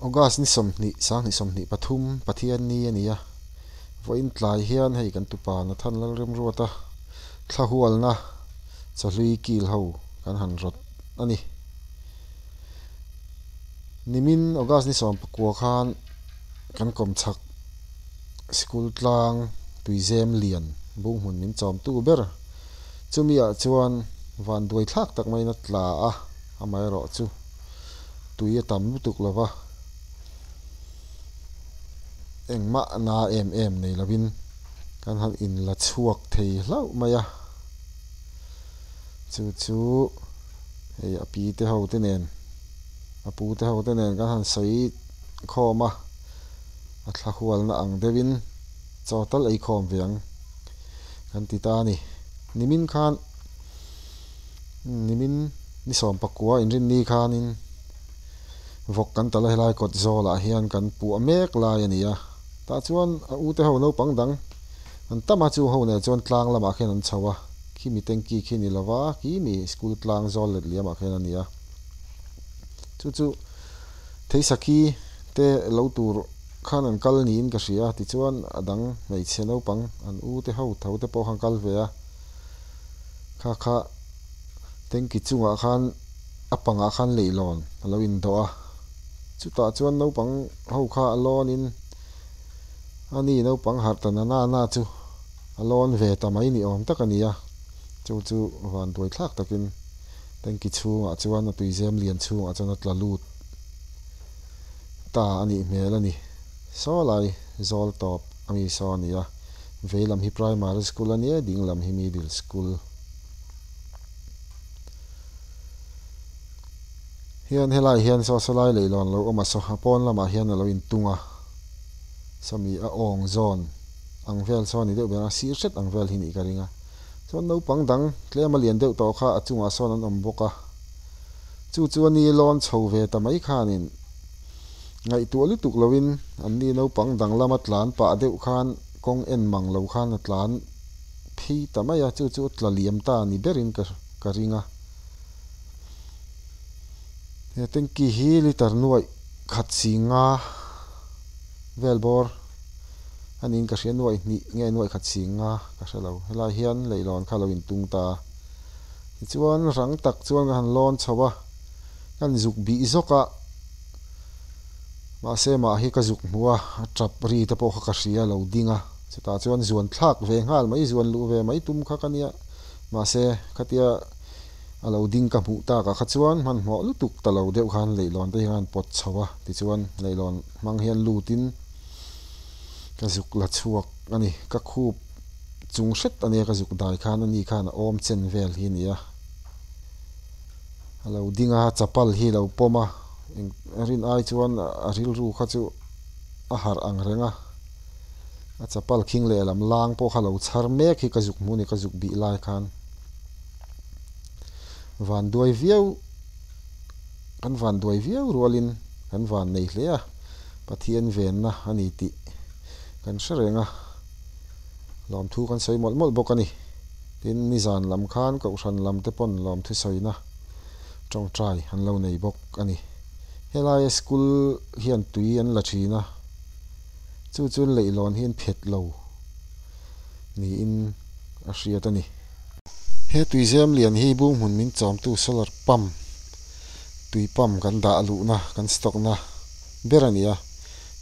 August ni somni sang ni somni pathum pathian ni ania voin tlai hian hei kan tupa na than lal rem ruata thlahual na chahlui kil ho kan han rot ani nimin August ni som pakua khan kan kom chak school tlang tuizem lian bung hun min chom tu ber chumia chuan van duai thlak tak mai na tla a amai ro chu tuia tam tuk lova engma na em nei lovin kan han in la chuak thei hlau maya chu hei api te ho te nen apu te ho te nen kan han sei khoma a thlahual na ang devin chotal ei khom viang kan ti ta ni nimin khan nimin ni som pakua in rin ni khanin vok kan tala helai kot zola hian kan pu amek lai ania ta chuan a u te ho no pangdang an tama chu ho ne chuan tlang lama khen an chawa khi mi tengki khi ni lova ki mi school tlang zol let liama khen ania chu theisaki te lo tur khan an kal ni in ka hria ti chuan adang mei cheno pang an u te ho tho te po hang kal ve a kha tengki chunga khan apanga khan leilon alo in do a chuta chuan no pang ho kha alon in ani no pang har ta na chu alon ve tamai ni om takania chu van tuai thlak takin tengki chunga chuan a tuizem lian chunga chuan a tlalut ta ani mel ani so lai zol top ami so ania veilam hi primary school ania dinglam hi middle school hian helai hian so salai leilon lo oma so hapon lama hian lo in tunga sami a ong zone angvel so ni deuh bena sir set angvel hi ni karinga so no pangdang tlema lian deuh to kha achunga son an om boka chu ni lon chhove tamai khanin ngai tu lu tuk lovin an ni no pangdang lama tlan pa deuh khan kong en mang lo khan atlan phi tamaya chu tlaliam ta ni berin ka ringa tengki hi liter nuai khat singa velbor anin ka hrian nuai ni nge nuai khat singa ka hrelo helai hian leilon khalo in tungta chuan rang tak chuan han lon chawa kan zuk bi zoka ma se ma hi ka zuk hnuwa trap ri te po kha hria lo dinga chuta chuan zuan thlak ve ngal mai zuan lu ve mai tum kha kania ma se khatia alo ding ka mu ta ka khachuan man mo lutuk talo deuh khan leilon te han pot chawa ti chuan leilon mang hian lutin ka zuk la chuak ani ka khup chung hret ania ka zuk dai khan ani khan om chen vel hi nia alo dinga chapal hi lo poma rin ai chuan a ril ru kha chu a har ang renga a chapal king le lam lang po khalo chhar mek hi ka zuk mu ni ka zuk bi lai khan van duai viau kan van duai viau rolin kan van nei hle a pathian ven na ani ti kan hrenga lom thu kan soi mol bokani tin nizan lam khan ko ran lam te pon lom thu soina tong trai han lo nei bok ani helai school hian tui an la thina chun leilon hian phet lo ni in a hriat ani he tuizem lian hi bung hun min chom tu solar pump tui pump kan da lu na kan stock na berania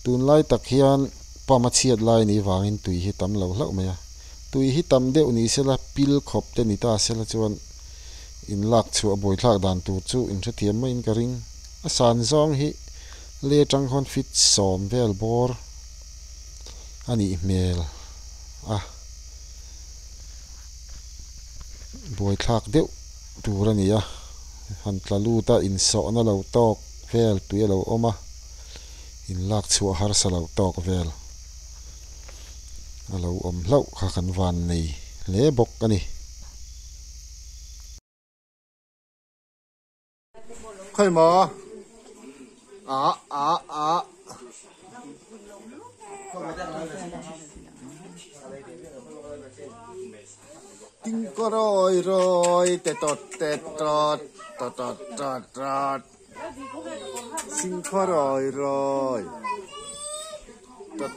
tun lai tak hian pama chiat lai ni wangin tui hi tam lo hlau maya tui hi tam deuh ni sela pil khop te ni ta sela chuan in lak chu a boi thlak dan tu chu in thathiam mai in ka ring a san zong hi le tang hon fit som vel bor ani mel boi thlak deuh turania han tlalu ta in so na lo tok vel tui lo oma in lak chu har sa lo tok vel alo om hlau kha kan van nei le bok ani khoi mo a ting ko roi te tot xin khó rồi trật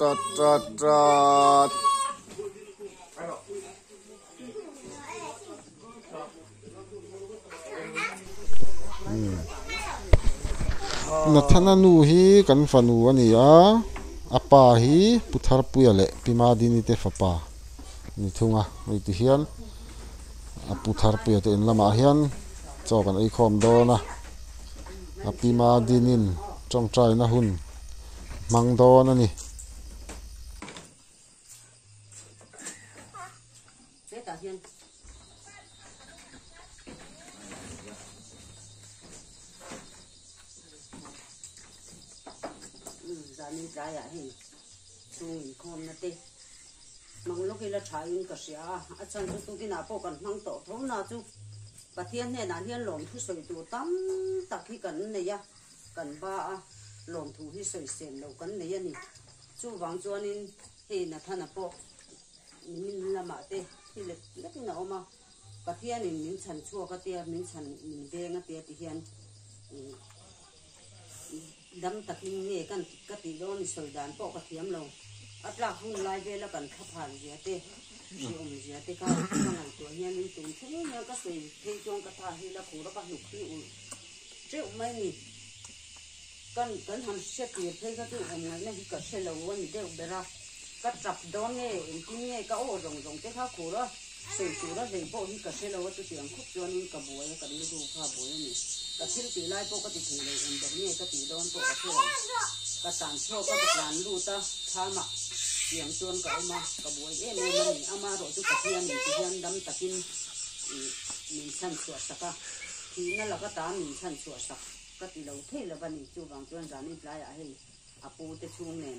na thana nu hi kan fanu ani a apa hi puthar puya le pima dini te fapa ni thunga ri ti hian a puthar puya te in lama hian chaw kan ei khom do na a pima dinin trong trai na hun mang do na ni mình trái à thì chung không nè mang lúc kia là trái những cái gì à chân tôi cái nào bộ cần mang tổ thấu nào chú và thiên này là thiên lồng thu sợi tụ tắm tắc khi cần này ya cần ba lồng thu khi sợi sen đầu cần này ya nè chú vàng cho nên thì là thân là bộ mình làm mà thế thì lúc nào mà và thiên này mình chăn chua cái tia mình chăn mình đen cái tia thì hiện đâm tắc nghe cái tí đó thì sợi đàn bộ cái thiếm lâu ắt là không lai về là cần khắp hẳn gì thế chỉ ông gì thế cái ngày tuổi nhà mình tụi thế nhưng cái sợi thì trong cái thà thì là khổ đó cái nhục thì chứ mấy nhỉ cần hẳn xét tiền thấy cái ông này này cái xe lâu quá nhỉ đấy bây giờ cái chập đó nghe cái ô rồng cái khác khổ đó sợi chủ đó để bộ thì cái xe lâu tôi tiền khúc cho nên cái buổi cái đi du pha buổi nhỉ cái thiên tỷ lai bộ cái tỷ thì lại ông được nghe cái tỷ đó bộ cái sản xuất cái plan lưu ta tham mà tiếng tuôn cái cái buổi em mình ama rồi tôi cái thiên mình thiên đâm tập in mình sản xuất saka thì nó là cái tá mình sản xuất saka cái tỷ lâu thế làวันchú vàng tuôn ra nên lại ấy apu te chung nè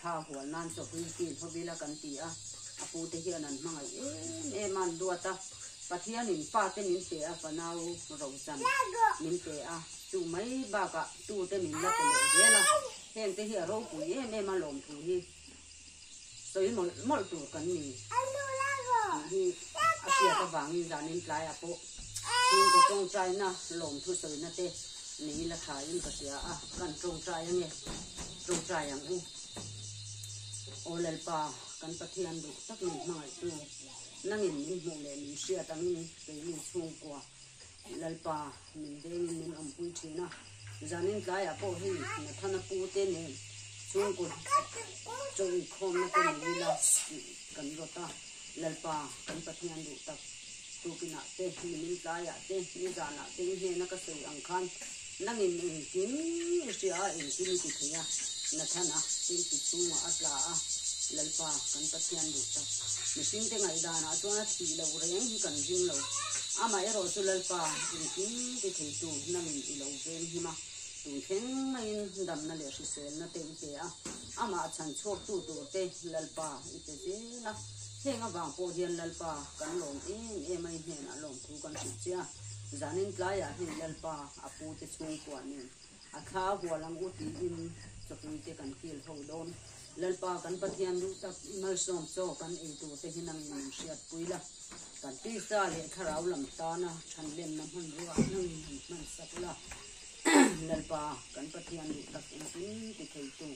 thaoหัวนั่นจะพื้นที่เขาเวลากันตีapu te hiềnนั่นมั่งemมันดูตาปัจจัยหนึ่งป้าเต้นนินเตะปนาวเราจันนินเตะจูไม่บ้ากะตูเต้นนินละเตะเยอะละเห็นเตะเหี้ยเราปุ๋ยแม่มาลงถุยสวยหมดตัวกันนี่ที่อาเซียตะวังนี่จานินปลายอาปุตูก็ตรงใจนะลงทุสวยนะเตะนี่ละขายยังกระเสียกันตรงใจยังไงตรงใจอย่างนี้โอเลลปากันประเทียนดูตักหนึ่งหน่อยตัวนั่งเห็นมีหมูเลยมีเสียตั้งนี้ไปมีช่วงกว่าเลลปามีเด้งมีอมปุ้ยเชนะจานินกายอาโปให้เนี่ยท่านปูเต้นเนี่ยช่วงกุจงคอมนะเป็นวิลากันรถเลลปากันประเทียนดูตักตัวกินเต้มีกายเต้มีจานะเต้เฮนักเสียงคันนั่งเห็นกินเสียกินกุเทียนะท่านกินติดตัวอัตลาเลลปากันประเทียนดูตักมิสิ่งที่ไงดานะตัวนั้นที่เราเรียนที่กันจริงเราไม่รอสุเลลปาจริงๆที่ถือตัวนั่งเราเป็นที่มาตัวเข่งไม่ดำนั่นเลยสิเซลนั่นเต็มเตะมาฉันชอบตัวเตะเลลปาอีเตะนะเข่งบางโปรเดียนเลลปากันลงไม่เห็นลงทุกันสิเจ้าจานินกลายเห็นเลลปาปูจะช่วยกว่านี้ข้าวหัวลังอุติอินจะคุยเตะกันกิลเขาโดนเลลปากันปะเทียนดูตักมาส่งโซ่กันตัวเตะที่นั่งเสียดปุยละกันที่ซาเลยขราวลำตานะฉันเล่นน้ำมันรัวนั่งมันสักละเลลปากันปะเทียนดูตักอินที่เคยตัว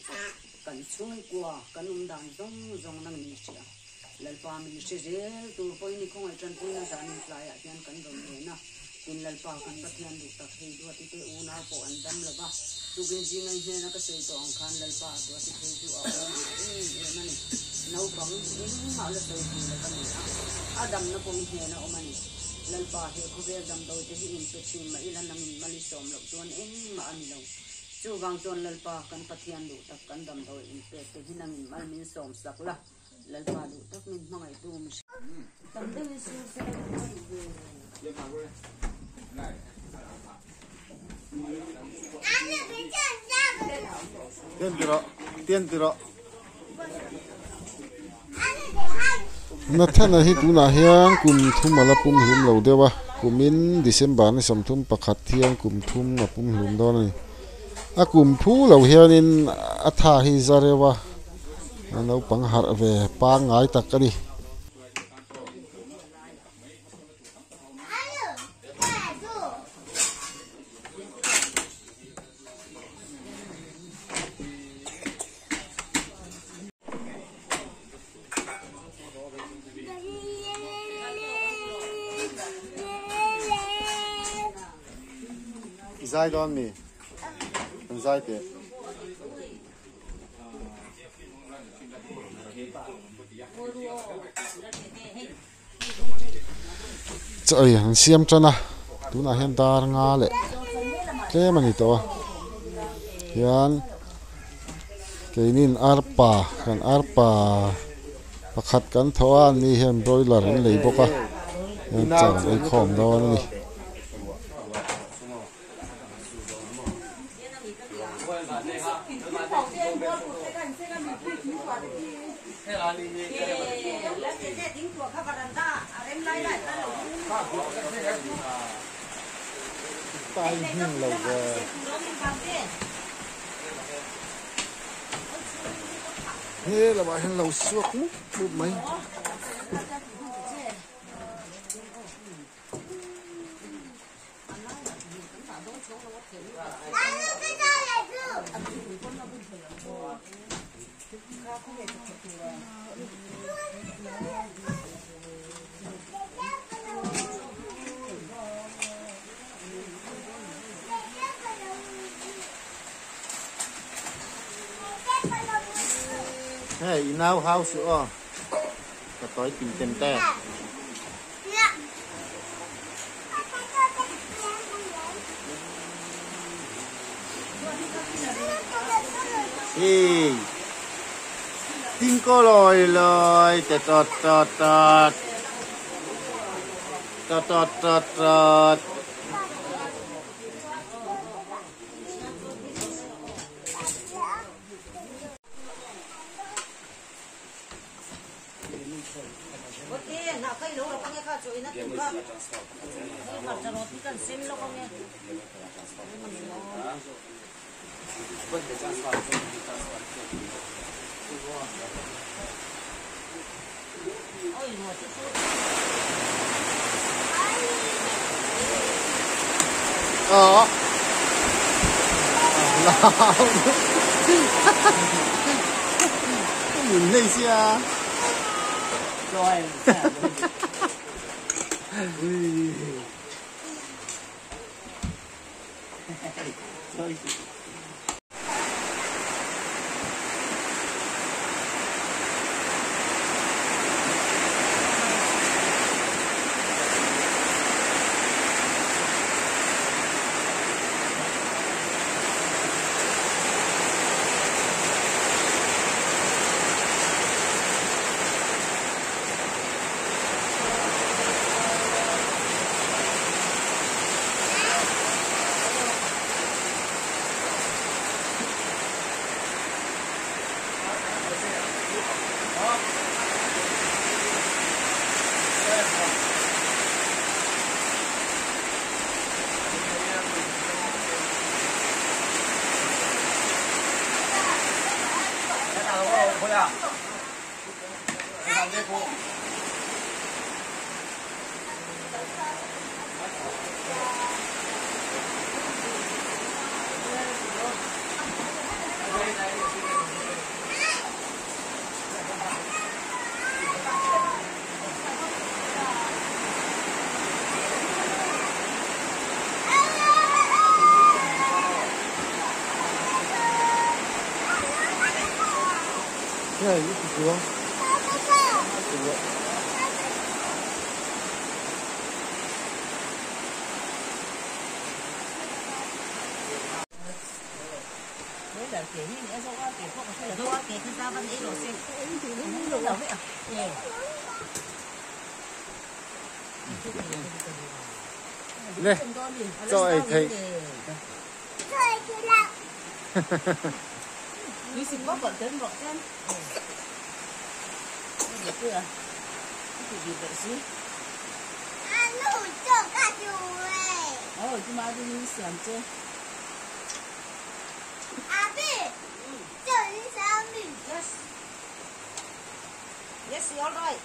กันช่วยกว่ากันดังจงนั่งมีเสียเลลปามีเสียตัวปอยนี่คงไอ้จันปุยนะจานินกลายเทียนกันโดนเลยนะกินเลลปากันปะเทียนดูตักให้ดูที่เตอูน่าปอันดำเลยปะทุกอย่างจริงไอ้เหี้ยนักเสียตัวองคันเลลปาตัวที่เคยดูนั่นน้าบังมาเลยตัวที่เลยกันนี่ดำนับองเหี้ยนะมันเลลปาเหี้ยเขาเรียกดำโดยที่อินเป็ดชิมมาอีลันนั่งมาลิสอมหลบจวนมาอันนี้เราจู่บางจวนเลลปากันปะเทียนดูตักกันดำโดยอินเป็ดที่นั่งมาลิสอมสักละเลลปาดูตักมันมาไอ้ตัวมันตั้งแต่ซื้อเสร็จtiên từ đó nó thân là hít na hiang cùng thum mà là pum hum lâu đeo ba cùng in December này sắm thum pakhat hiang cùng thum mà pum hum đó này cùng thu lâu hiang in tha hi zarewa nấu bằng hạt về pa ngái tắc cái đi Zai don mi. Zai te. Trời, hắn xiêm chân à. Tú na hiện ta nga lệ. Thế mà nị to. Hian cái nín arpa, kan arpa pakhat kan thoa ni hian broiler an lei boka. Hian chang ai khom do ni. Tai hiên lầu về. Thế là bài hiên lầu suốt mút bụt mấy. Hey, now house oh. Cái tối tìm tiền tè. Hey. Tin có lòi tọt tọt tọt tọt. Tọt tọt tọt tọt. Nhìn đây xe. Rồi. Này, cái gì xuống? Đấy là kiểu như nghĩa dâu á, kiểu không phải là dâu á, kiểu ra văn ấy rồi xem. Thì nó không được đâu vậy à? Đây, cho ai thấy. Đi xin bóp gọn chân. Được chưa? Cái gì vậy chứ? Nó cho cả rồi. Chứ mà đi xem chưa? Abi, cho đi xem đi. Yes, you're right.